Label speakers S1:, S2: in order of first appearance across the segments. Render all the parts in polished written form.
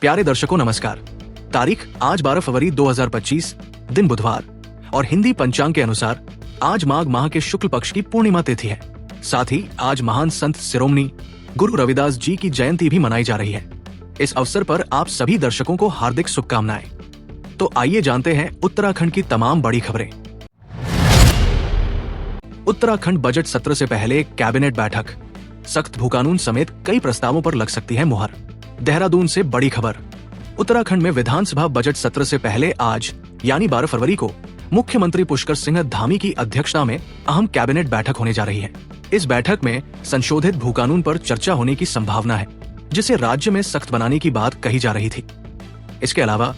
S1: प्यारे दर्शकों नमस्कार। तारीख आज 12 फरवरी 2025, दिन बुधवार और हिंदी पंचांग के अनुसार आज माघ माह के शुक्ल पक्ष की पूर्णिमा तिथि है। साथ ही आज महान संत शिरोमणि गुरु रविदास जी की जयंती भी मनाई जा रही है। इस अवसर पर आप सभी दर्शकों को हार्दिक शुभकामनाएं। तो आइए जानते हैं उत्तराखंड की तमाम बड़ी खबरें। उत्तराखंड बजट सत्र से पहले कैबिनेट बैठक, सख्त भूकानून समेत कई प्रस्तावों पर लग सकती है मुहर। देहरादून से बड़ी खबर। उत्तराखंड में विधानसभा बजट सत्र से पहले आज यानी 12 फरवरी को मुख्यमंत्री पुष्कर सिंह धामी की अध्यक्षता में अहम कैबिनेट बैठक होने जा रही है। इस बैठक में संशोधित भूकानून पर चर्चा होने की संभावना है, जिसे राज्य में सख्त बनाने की बात कही जा रही थी। इसके अलावा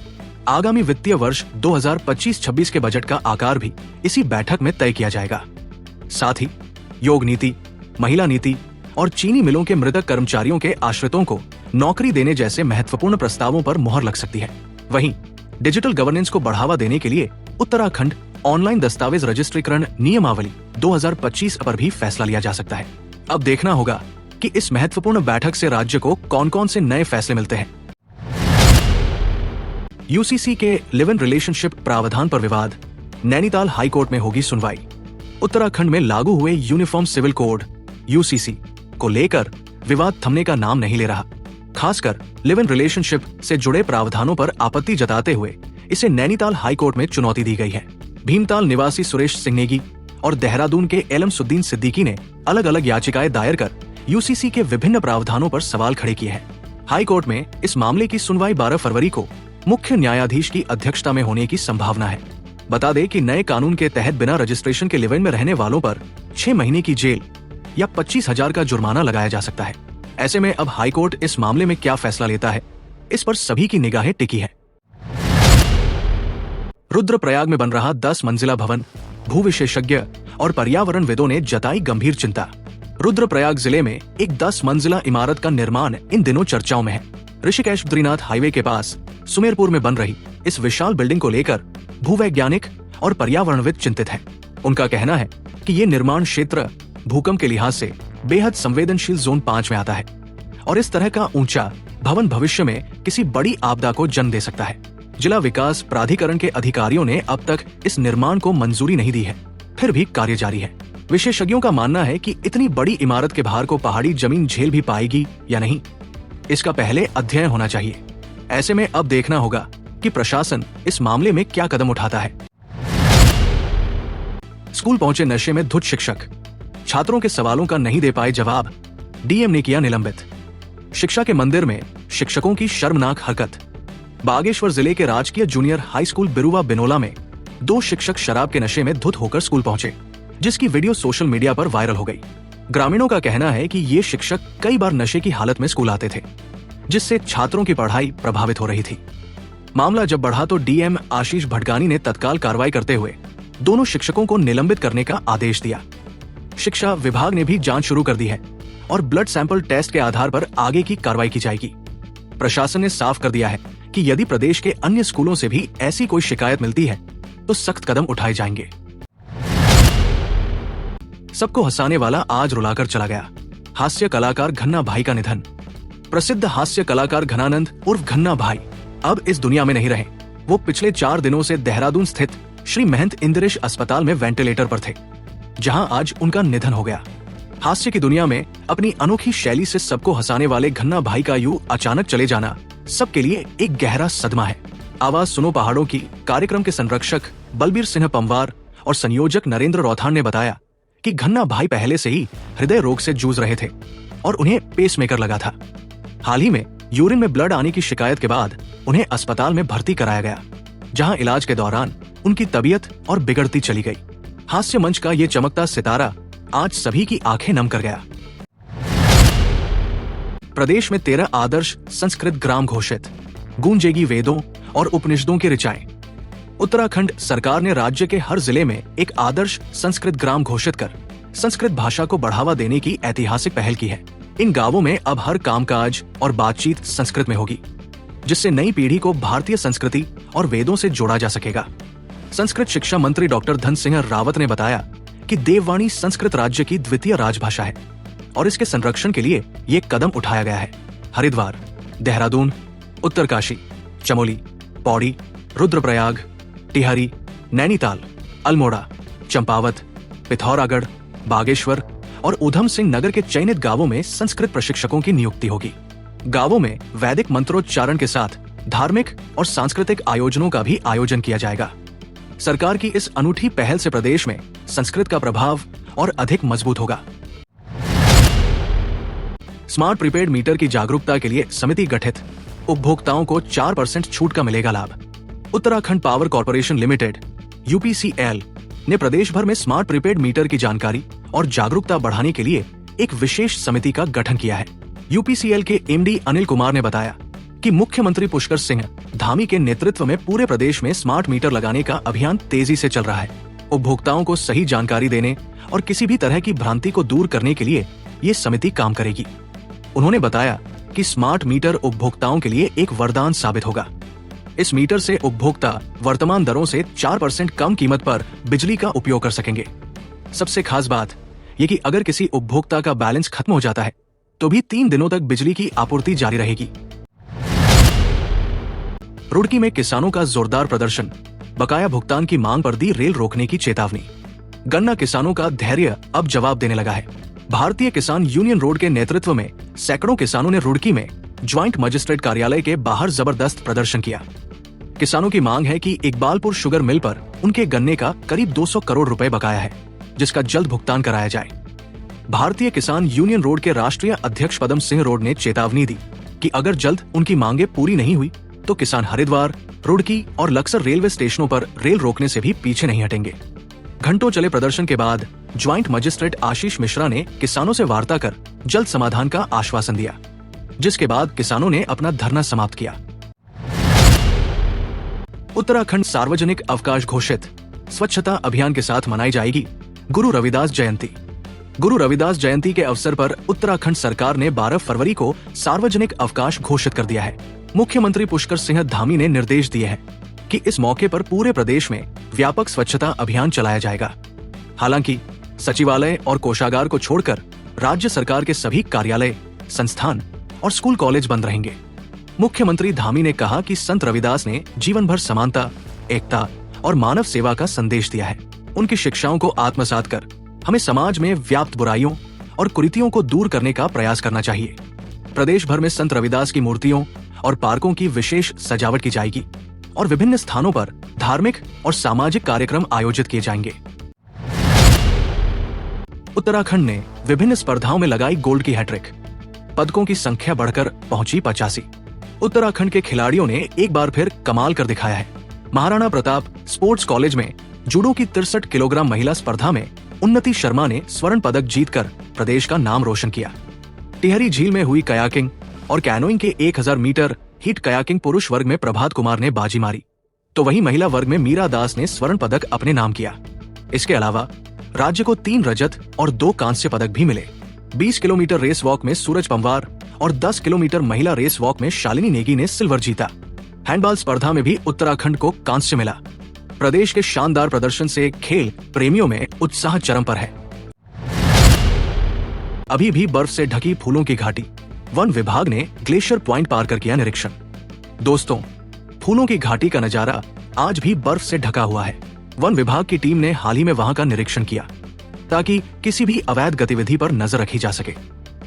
S1: आगामी वित्तीय वर्ष 2025-26 के बजट का आकार भी इसी बैठक में तय किया जाएगा। साथ ही योग नीति, महिला नीति और चीनी मिलों के मृतक कर्मचारियों के आश्रितों को नौकरी देने जैसे महत्वपूर्ण प्रस्तावों पर मुहर लग सकती है। वहीं डिजिटल गवर्नेंस को बढ़ावा देने के लिए उत्तराखंड ऑनलाइन दस्तावेज रजिस्ट्रीकरण नियमावली 2025 पर भी फैसला लिया जा सकता है। अब देखना होगा कि इस महत्वपूर्ण बैठक से राज्य को कौन-कौन से नए फैसले मिलते हैं। यूसीसी के लिव इन रिलेशनशिप प्रावधान पर विवाद, नैनीताल हाईकोर्ट में होगी सुनवाई। उत्तराखंड में लागू हुए यूनिफॉर्म सिविल कोड यूसीसी को लेकर विवाद थमने का नाम नहीं ले रहा। खासकर लिव इन रिलेशनशिप से जुड़े प्रावधानों पर आपत्ति जताते हुए इसे नैनीताल हाईकोर्ट में चुनौती दी गई है। भीमताल निवासी सुरेश सिंह नेगी और देहरादून के एलमसुद्दीन सिद्दीकी ने अलग अलग याचिकाएं दायर कर यूसीसी के विभिन्न प्रावधानों पर सवाल खड़े किए हैं। हाईकोर्ट में इस मामले की सुनवाई 12 फरवरी को मुख्य न्यायाधीश की अध्यक्षता में होने की संभावना है। बता दें कि नए कानून के तहत बिना रजिस्ट्रेशन के लिव इन में रहने वालों पर 6 महीने की जेल या 25,000 का जुर्माना लगाया जा सकता है। ऐसे में अब हाईकोर्ट इस मामले में क्या फैसला लेता है, इस पर सभी की निगाहें टिकी है। रुद्रप्रयाग में बन रहा 10 मंजिला भवन, भू विशेषज्ञ और पर्यावरणविदों ने जताई गंभीर चिंता। रुद्रप्रयाग जिले में एक 10 मंजिला इमारत का निर्माण इन दिनों चर्चाओं में है। ऋषिकेश बद्रीनाथ हाईवे के पास सुमेरपुर में बन रही इस विशाल बिल्डिंग को लेकर भूवैज्ञानिक और पर्यावरणविद चिंतित हैं। उनका कहना है कि ये निर्माण क्षेत्र भूकंप के लिहाज से बेहद संवेदनशील जोन 5 में आता है और इस तरह का ऊंचा भवन भविष्य में किसी बड़ी आपदा को जन्म दे सकता है। जिला विकास प्राधिकरण के अधिकारियों ने अब तक इस निर्माण को मंजूरी नहीं दी है, फिर भी कार्य जारी है। विशेषज्ञों का मानना है कि इतनी बड़ी इमारत के भार को पहाड़ी जमीन झेल भी पाएगी या नहीं, इसका पहले अध्ययन होना चाहिए। ऐसे में अब देखना होगा कि प्रशासन इस मामले में क्या कदम उठाता है। स्कूल पहुंचे नशे में धुत शिक्षक, छात्रों के सवालों का नहीं दे पाए जवाब, डीएम ने किया निलंबित। शिक्षा के मंदिर में शिक्षकों की शर्मनाक हरकत। बागेश्वर जिले के राजकीय जूनियर हाई स्कूल बिरुवा बिनोला में 2 शिक्षक शराब के नशे में धुत होकर स्कूल पहुंचे, जिसकी वीडियो सोशल मीडिया पर वायरल हो गई। ग्रामीणों का कहना है कि ये शिक्षक कई बार नशे की हालत में स्कूल आते थे, जिससे छात्रों की पढ़ाई प्रभावित हो रही थी। मामला जब बढ़ा तो डीएम आशीष भटगानी ने तत्काल कार्रवाई करते हुए दोनों शिक्षकों को निलंबित करने का आदेश दिया। शिक्षा विभाग ने भी जांच शुरू कर दी है और ब्लड सैंपल टेस्ट के आधार पर आगे की कार्रवाई की जाएगी। प्रशासन ने साफ कर दिया है कि यदि प्रदेश के अन्य स्कूलों से भी ऐसी कोई शिकायत मिलती है तो सख्त कदम उठाए जाएंगे। सबको हंसाने वाला आज रुलाकर चला गया। हास्य कलाकार घन्ना भाई का निधन। प्रसिद्ध हास्य कलाकार घनानंद उर्फ घन्ना भाई अब इस दुनिया में नहीं रहे। वो पिछले 4 दिनों से देहरादून स्थित श्री महंत इंद्रेश अस्पताल में वेंटिलेटर पर थे, जहां आज उनका निधन हो गया। हास्य की दुनिया में अपनी अनोखी शैली से सबको हंसाने वाले घन्ना भाई का यूं अचानक चले जाना सबके लिए एक गहरा सदमा है। आवाज सुनो पहाड़ों की कार्यक्रम के संरक्षक बलबीर सिंह पंवार और संयोजक नरेंद्र रौथान ने बताया कि घन्ना भाई पहले से ही हृदय रोग से जूझ रहे थे और उन्हें पेसमेकर लगा था। हाल ही में यूरिन में ब्लड आने की शिकायत के बाद उन्हें अस्पताल में भर्ती कराया गया, जहां इलाज के दौरान उनकी तबीयत और बिगड़ती चली गई। हास्य मंच का ये चमकता सितारा आज सभी की आंखें नम कर गया। प्रदेश में 13 आदर्श संस्कृत ग्राम घोषित, गूंजेगी वेदों और उपनिषदों की ऋचाएं। उत्तराखंड सरकार ने राज्य के हर जिले में एक आदर्श संस्कृत ग्राम घोषित कर संस्कृत भाषा को बढ़ावा देने की ऐतिहासिक पहल की है। इन गांवों में अब हर कामकाज और बातचीत संस्कृत में होगी, जिससे नई पीढ़ी को भारतीय संस्कृति और वेदों से जोड़ा जा सकेगा। संस्कृत शिक्षा मंत्री डॉक्टर धन सिंह रावत ने बताया कि देववाणी संस्कृत राज्य की द्वितीय राजभाषा है और इसके संरक्षण के लिए ये कदम उठाया गया है। हरिद्वार, देहरादून, उत्तरकाशी, चमोली, पौड़ी, रुद्रप्रयाग, टिहरी, नैनीताल, अल्मोड़ा, चंपावत, पिथौरागढ़, बागेश्वर और उधम सिंह नगर के चयनित गांवों में संस्कृत प्रशिक्षकों की नियुक्ति होगी। गांवों में वैदिक मंत्रोच्चारण के साथ धार्मिक और सांस्कृतिक आयोजनों का भी आयोजन किया जाएगा। सरकार की इस अनूठी पहल से प्रदेश में संस्कृत का प्रभाव और अधिक मजबूत होगा। स्मार्ट प्रीपेड मीटर की जागरूकता के लिए समिति गठित, उपभोक्ताओं को 4% छूट का मिलेगा लाभ। Uttarakhand power corporation limited UPCL ने प्रदेश भर में स्मार्ट प्रीपेड मीटर की जानकारी और जागरूकता बढ़ाने के लिए एक विशेष समिति का गठन किया है। UPCL के MD अनिल कुमार ने बताया कि मुख्यमंत्री पुष्कर सिंह धामी के नेतृत्व में पूरे प्रदेश में स्मार्ट मीटर लगाने का अभियान तेजी से चल रहा है। उपभोक्ताओं को सही जानकारी देने और किसी भी तरह की भ्रांति को दूर करने के लिए ये समिति काम करेगी। उन्होंने बताया कि स्मार्ट मीटर उपभोक्ताओं के लिए एक वरदान साबित होगा। इस मीटर से उपभोक्ता वर्तमान दरों से 4% कम कीमत पर बिजली का उपयोग कर सकेंगे। सबसे खास बात ये कि अगर किसी उपभोक्ता का बैलेंस खत्म हो जाता है तो भी 3 दिनों तक बिजली की आपूर्ति जारी रहेगी। रुड़की में किसानों का जोरदार प्रदर्शन, बकाया भुगतान की मांग पर दी रेल रोकने की चेतावनी। गन्ना किसानों का धैर्य अब जवाब देने लगा है। भारतीय किसान यूनियन रोड के नेतृत्व में सैकड़ों किसानों ने रुड़की में ज्वाइंट मजिस्ट्रेट कार्यालय के बाहर जबरदस्त प्रदर्शन किया। किसानों की मांग है कि इकबालपुर शुगर मिल पर उनके गन्ने का करीब 200 करोड़ रुपए बकाया है, जिसका जल्द भुगतान कराया जाए। भारतीय किसान यूनियन रोड के राष्ट्रीय अध्यक्ष पदम सिंह रोड ने चेतावनी दी कि अगर जल्द उनकी मांगे पूरी नहीं हुई तो किसान हरिद्वार, रुड़की और लक्सर रेलवे स्टेशनों पर रेल रोकने से भी पीछे नहीं हटेंगे। घंटों चले प्रदर्शन के बाद ज्वाइंट मजिस्ट्रेट आशीष मिश्रा ने किसानों से वार्ता कर जल्द समाधान का आश्वासन दिया, जिसके बाद किसानों ने अपना धरना समाप्त किया। उत्तराखंड सार्वजनिक अवकाश घोषित, स्वच्छता अभियान के साथ मनाई जाएगी गुरु रविदास जयंती। गुरु रविदास जयंती के अवसर पर उत्तराखंड सरकार ने 12 फरवरी को सार्वजनिक अवकाश घोषित कर दिया है। मुख्यमंत्री पुष्कर सिंह धामी ने निर्देश दिए हैं कि इस मौके पर पूरे प्रदेश में व्यापक स्वच्छता अभियान चलाया जाएगा। हालांकि सचिवालय और कोषागार को छोड़कर राज्य सरकार के सभी कार्यालय, संस्थान और स्कूल कॉलेज बंद रहेंगे। मुख्यमंत्री धामी ने कहा कि संत रविदास ने जीवन भर समानता, एकता और मानव सेवा का संदेश दिया है। उनकी शिक्षाओं को आत्मसात कर हमें समाज में व्याप्त बुराइयों और कुरीतियों को दूर करने का प्रयास करना चाहिए। प्रदेश भर में संत रविदास की मूर्तियों और पार्कों की विशेष सजावट की जाएगी और विभिन्न स्थानों पर धार्मिक और सामाजिक कार्यक्रम आयोजित किए जाएंगे। उत्तराखंड ने विभिन्न स्पर्धाओं में लगाई गोल्ड की हैट्रिक, पदकों की संख्या बढ़कर पहुंची 85। उत्तराखंड के खिलाड़ियों ने एक बार फिर कमाल कर दिखाया है। महाराणा प्रताप स्पोर्ट्स कॉलेज में जूडो की 63 किलोग्राम महिला स्पर्धा में उन्नति शर्मा ने स्वर्ण पदक जीतकर प्रदेश का नाम रोशन किया। टिहरी झील में हुई कयाकिंग और कैनोइंग के 1000 मीटर हिट कयाकिंग पुरुष वर्ग में प्रभात कुमार ने बाजी मारी, तो वहीं महिला वर्ग में मीरा दास ने स्वर्ण पदक अपने नाम किया। इसके अलावा राज्य को 3 रजत और 2 कांस्य पदक भी मिले। 20 किलोमीटर रेस वॉक में सूरज पंवार और 10 किलोमीटर महिला रेस वॉक में शालिनी नेगी ने सिल्वर जीता। हैंडबॉल स्पर्धा में भी उत्तराखंड को कांस्य मिला। प्रदेश के शानदार प्रदर्शन से खेल प्रेमियों में उत्साह चरम पर है। अभी भी बर्फ से ढकी फूलों की घाटी, वन विभाग ने ग्लेशियर पॉइंट पार कर किया निरीक्षण। दोस्तों, फूलों की घाटी का नजारा आज भी बर्फ से ढका हुआ है। वन विभाग की टीम ने हाल ही में वहां का निरीक्षण किया ताकि किसी भी अवैध गतिविधि पर नजर रखी जा सके।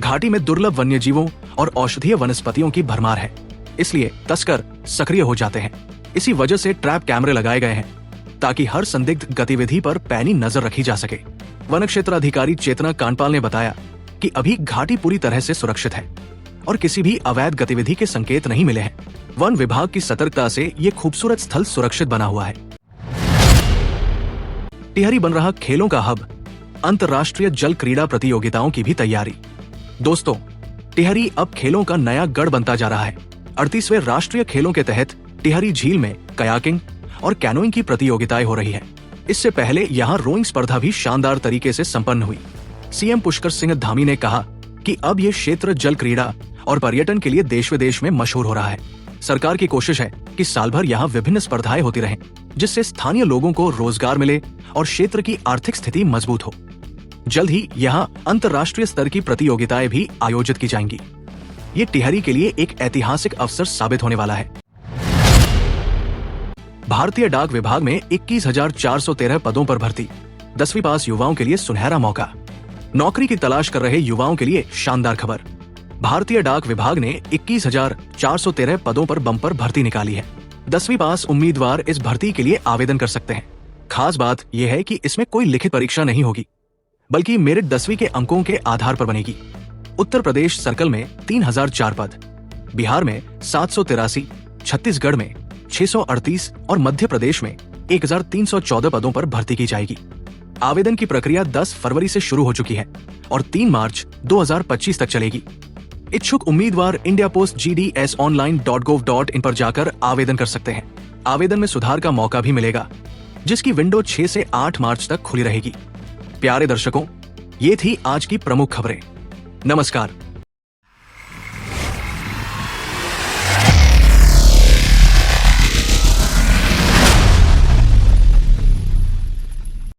S1: घाटी में दुर्लभ वन्यजीवों और औषधीय वनस्पतियों की भरमार है, इसलिए तस्कर सक्रिय हो जाते हैं। इसी वजह से ट्रैप कैमरे लगाए गए हैं ताकि हर संदिग्ध गतिविधि पर पैनी नजर रखी जा सके। वन क्षेत्र अधिकारी चेतना कांडपाल ने बताया कि अभी घाटी पूरी तरह से सुरक्षित है और किसी भी अवैध गतिविधि के संकेत नहीं मिले हैं। वन विभाग की सतर्कता से ये खूबसूरत स्थल सुरक्षित बना हुआ है। टिहरी बन रहा खेलों का हब, अंतर्राष्ट्रीय जल क्रीड़ा प्रतियोगिताओं की भी तैयारी। दोस्तों, टिहरी अब खेलों का नया गढ़ बनता जा रहा है। 38वें राष्ट्रीय खेलों के तहत टिहरी झील में कयाकिंग और कैनोइंग की प्रतियोगिताएं हो रही है। इससे पहले यहाँ रोइंग स्पर्धा भी शानदार तरीके से संपन्न हुई। सीएम पुष्कर सिंह धामी ने कहा कि अब ये क्षेत्र जल क्रीड़ा और पर्यटन के लिए देश विदेश में मशहूर हो रहा है। सरकार की कोशिश है कि साल भर यहाँ विभिन्न स्पर्धाएं होती रहें, जिससे स्थानीय लोगों को रोजगार मिले और क्षेत्र की आर्थिक स्थिति मजबूत हो। जल्द ही यहाँ अंतर्राष्ट्रीय स्तर की प्रतियोगिताएं भी आयोजित की जाएंगी। ये टिहरी के लिए एक ऐतिहासिक अवसर साबित होने वाला है। भारतीय डाक विभाग में 21,413 पदों पर भर्ती, 10वीं पास युवाओं के लिए सुनहरा मौका। नौकरी की तलाश कर रहे युवाओं के लिए शानदार खबर। भारतीय डाक विभाग ने 21,413 पदों पर बम्पर भर्ती निकाली है। 10वीं पास उम्मीदवार इस भर्ती के लिए आवेदन कर सकते हैं। खास बात यह है कि इसमें कोई लिखित परीक्षा नहीं होगी, बल्कि मेरिट 10वीं के अंकों के आधार पर बनेगी। उत्तर प्रदेश सर्कल में 3004 पद, बिहार में 783, छत्तीसगढ़ में 638 और मध्य प्रदेश में 1314 पदों पर भर्ती की जाएगी। आवेदन की प्रक्रिया 10 फरवरी से शुरू हो चुकी है और 3 मार्च 2025 तक चलेगी। इच्छुक उम्मीदवार indiapost.gdsonline.gov.in पर जाकर आवेदन कर सकते हैं। आवेदन में सुधार का मौका भी मिलेगा, जिसकी विंडो 6 से 8 मार्च तक खुली रहेगी। प्यारे दर्शकों, ये थी आज की प्रमुख खबरें। नमस्कार।